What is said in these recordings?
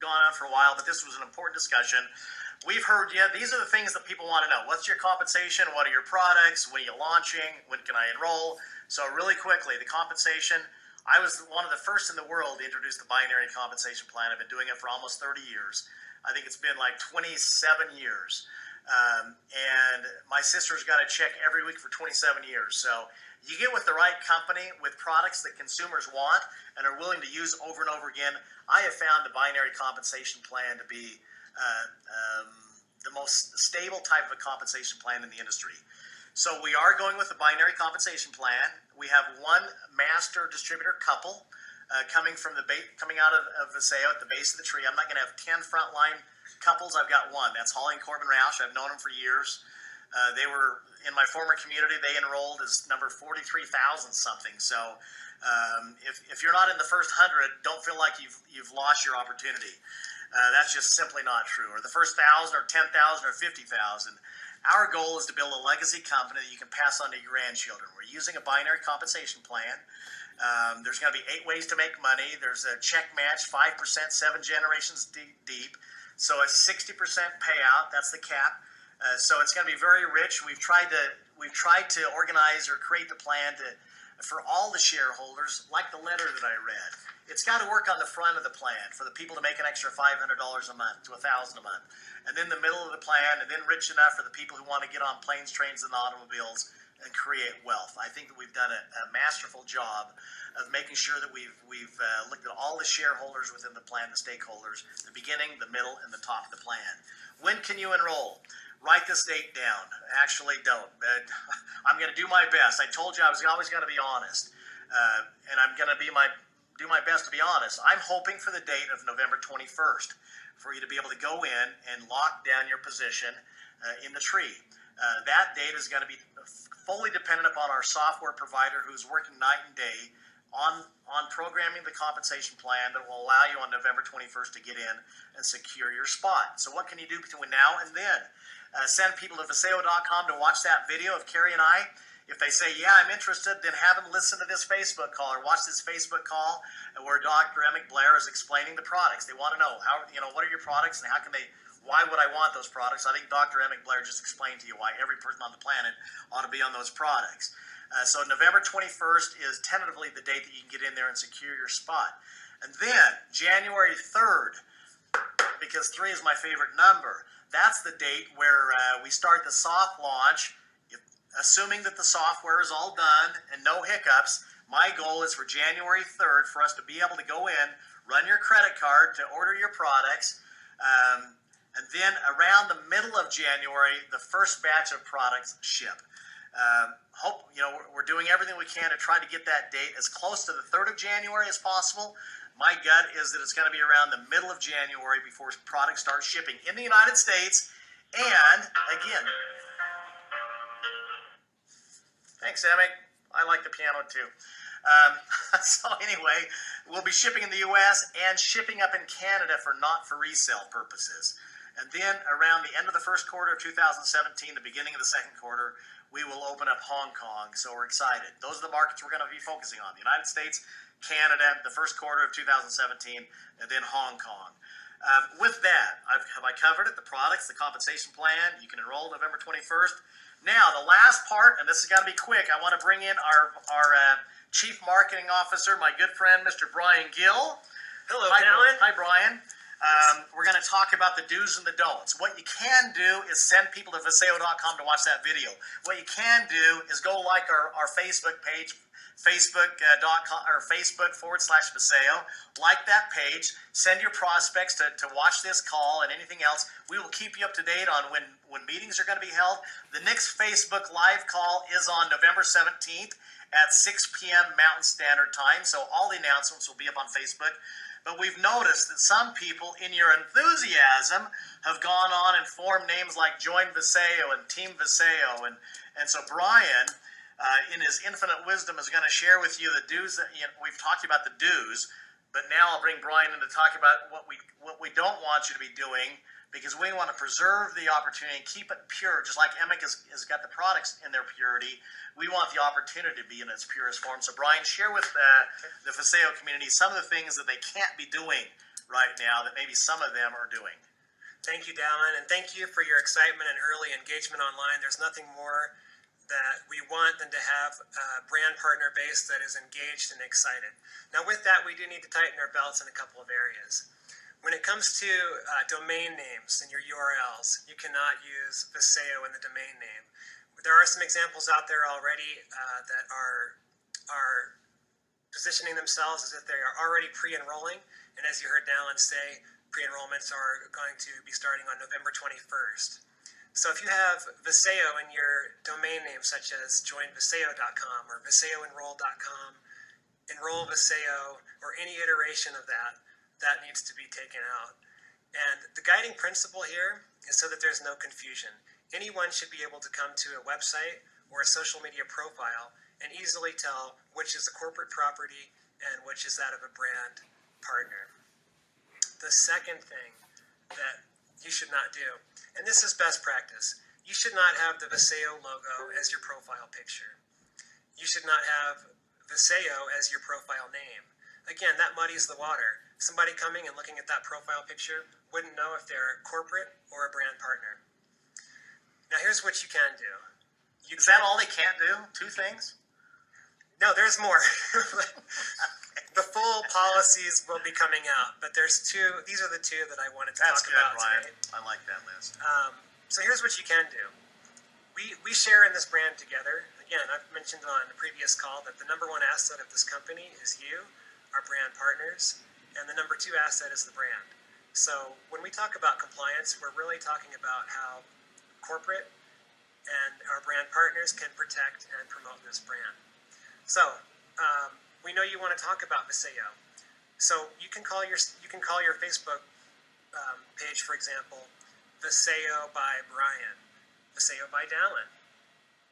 gone on for a while, but this was an important discussion. We've heard, these are the things that people want to know. What's your compensation? What are your products? When are you launching? When can I enroll? So really quickly, the compensation, I was one of the first in the world to introduce the binary compensation plan. I've been doing it for almost 30 years. I think it's been like 27 years. And my sister's got a check every week for 27 years. So you get with the right company with products that consumers want and are willing to use over and over again. I have found the binary compensation plan to be the most stable type of a compensation plan in the industry. So we are going with the binary compensation plan. We have one master distributor couple coming out of Vasayo at the base of the tree. I'm not going to have 10 frontline couples. I've got one. That's Holly and Corbin Roush. I've known them for years. They were in my former community. They enrolled as number 43,000 something. So if you're not in the first 100, don't feel like you've lost your opportunity. That's just simply not true. Or the first 1,000 or 10,000 or 50,000. Our goal is to build a legacy company that you can pass on to your grandchildren. We're using a binary compensation plan. There's going to be 8 ways to make money. There's a check match, 5%, 7 generations deep. So a 60% payout, that's the cap. So it's going to be very rich. We've tried to organize or create the plan for all the shareholders, like the letter that I read. It's got to work on the front of the plan for the people to make an extra $500 a month to $1,000 a month, and then the middle of the plan, and then rich enough for the people who want to get on planes, trains, and automobiles and create wealth. I think that we've done a masterful job of making sure that we've looked at all the shareholders within the plan, the stakeholders, the beginning, the middle, and the top of the plan. When can you enroll? Write this date down. Actually, don't. I'm going to do my best. I told you I was always going to be honest, and I'm going to do my best to be honest. I'm hoping for the date of November 21st for you to be able to go in and lock down your position in the tree. That date is going to be fully dependent upon our software provider, who's working night and day on programming the compensation plan that will allow you on November 21st to get in and secure your spot. So what can you do between now and then? Send people to Vasayo.com to watch that video of Carrie and I. If they say, yeah, I'm interested, then have them listen to this Facebook call or watch this Facebook call where Dr. Emmett Blair is explaining the products. They want to know, what are your products and why would I want those products? I think Dr. Emmett Blair just explained to you why every person on the planet ought to be on those products. So November 21st is tentatively the date that you can get in there and secure your spot. And then January 3rd, because 3 is my favorite number, that's the date where we start the soft launch. Assuming that the software is all done and no hiccups, my goal is for January 3rd for us to be able to go in, run your credit card to order your products, and then around the middle of January, the first batch of products ship. We're doing everything we can to try to get that date as close to the 3rd of January as possible. My gut is that it's going to be around the middle of January before products start shipping in the United States. And again, thanks, Emmett. I like the piano too. So anyway, we'll be shipping in the U.S. and shipping up in Canada not for resale purposes. And then around the end of the first quarter of 2017, the beginning of the second quarter, we will open up Hong Kong. So we're excited. Those are the markets we're going to be focusing on. The United States, Canada, the first quarter of 2017, and then Hong Kong. With that, have I covered it? The products, the compensation plan. You can enroll November 21st. Now, the last part, and this is going to be quick, I want to bring in our Chief Marketing Officer, my good friend, Mr. Brian Gill. Hello, Alan. Hi, Brian. We're going to talk about the do's and the don'ts. What you can do is send people to Vasayo.com to watch that video. What you can do is go like our Facebook page, Facebook.com or Facebook.com/Vasayo. Like that page. Send your prospects to watch this call and anything else. We will keep you up to date on when meetings are going to be held. The next Facebook Live call is on November 17th at 6 p.m. Mountain Standard Time. So all the announcements will be up on Facebook. But we've noticed that some people, in your enthusiasm, have gone on and formed names like Join Vasayo and Team Vasayo. And so Brian, in his infinite wisdom, is going to share with you the do's. We've talked about the do's, but now I'll bring Brian in to talk about what we don't want you to be doing, because we want to preserve the opportunity and keep it pure, just like Emic has got the products in their purity. We want the opportunity to be in its purest form. So Brian, share with the Vasayo community some of the things that they can't be doing right now that maybe some of them are doing? Thank you, Dallin, and thank you for your excitement and early engagement online. There's nothing more that we want than to have a brand partner base that is engaged and excited. Now, with that, we do need to tighten our belts in a couple of areas. When it comes to domain names and your URLs, you cannot use Vasayo in the domain name. There are some examples out there already that are positioning themselves as if they are already pre-enrolling, and as you heard Dallin say, pre-enrollments are going to be starting on November 21st. So if you have Vasayo in your domain name, such as joinvasayo.com or vasayoenroll.com, enroll Vasayo, or any iteration of that, that needs to be taken out. And the guiding principle here is so that there's no confusion. Anyone should be able to come to a website or a social media profile and easily tell which is a corporate property and which is that of a brand partner. The second thing that you should not do, and this is best practice, you should not have the Vasayo logo as your profile picture. You should not have Vasayo as your profile name. Again, that muddies the water. Somebody coming and looking at that profile picture wouldn't know if they're a corporate or a brand partner. Now here's what you can do. Is that all they can't do? 2 things? No, there's more. The full policies will be coming out, but there's 2. These are the 2 that I wanted to talk about Ryan. today. I like that list. So here's what you can do. We share in this brand together. Again, I've mentioned on a previous call that the number 1 asset of this company is you, our brand partners, and the number 2 asset is the brand. So when we talk about compliance, we're really talking about how corporate and our brand partners can protect and promote this brand. So we know you want to talk about Vasayo. So you can call your Facebook page, for example, Vasayo by Brian, Vasayo by Dallin,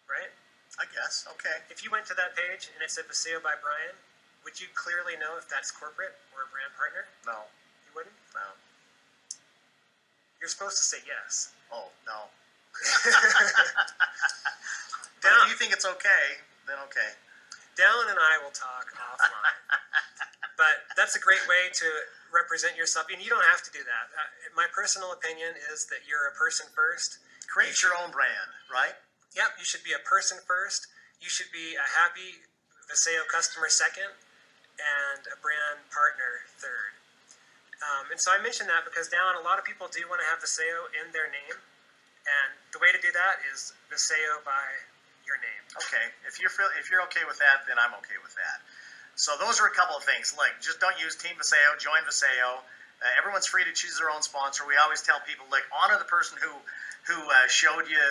right? I guess. Okay. If you went to that page and it said Vasayo by Brian, would you clearly know if that's corporate or a brand partner? No. You wouldn't? No. You're supposed to say yes. Oh, no. But if you think it's okay, then okay. Dallin and I will talk offline. But that's a great way to represent yourself, and you don't have to do that. My personal opinion is that you're a person first. Create your own brand, right? Yep, you should be a person first. You should be a happy Vasayo customer second, and a brand partner third. And so I mentioned that because Dallin, a lot of people do want to have Vasayo in their name, and the way to do that is Vasayo by your name. Okay, if you're okay with that, then I'm okay with that. So those are a couple of things. Like, just don't use Team Vasayo, join Vasayo. Everyone's free to choose their own sponsor. We always tell people, like, honor the person who showed you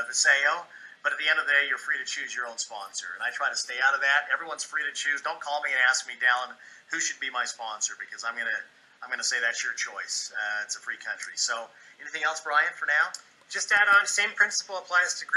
Vasayo, but at the end of the day, you're free to choose your own sponsor. And I try to stay out of that. Everyone's free to choose. Don't call me and ask me, Dallin, who should be my sponsor, because I'm gonna say that's your choice. It's a free country. So anything else, Brian, for now? Just add on, same principle applies to group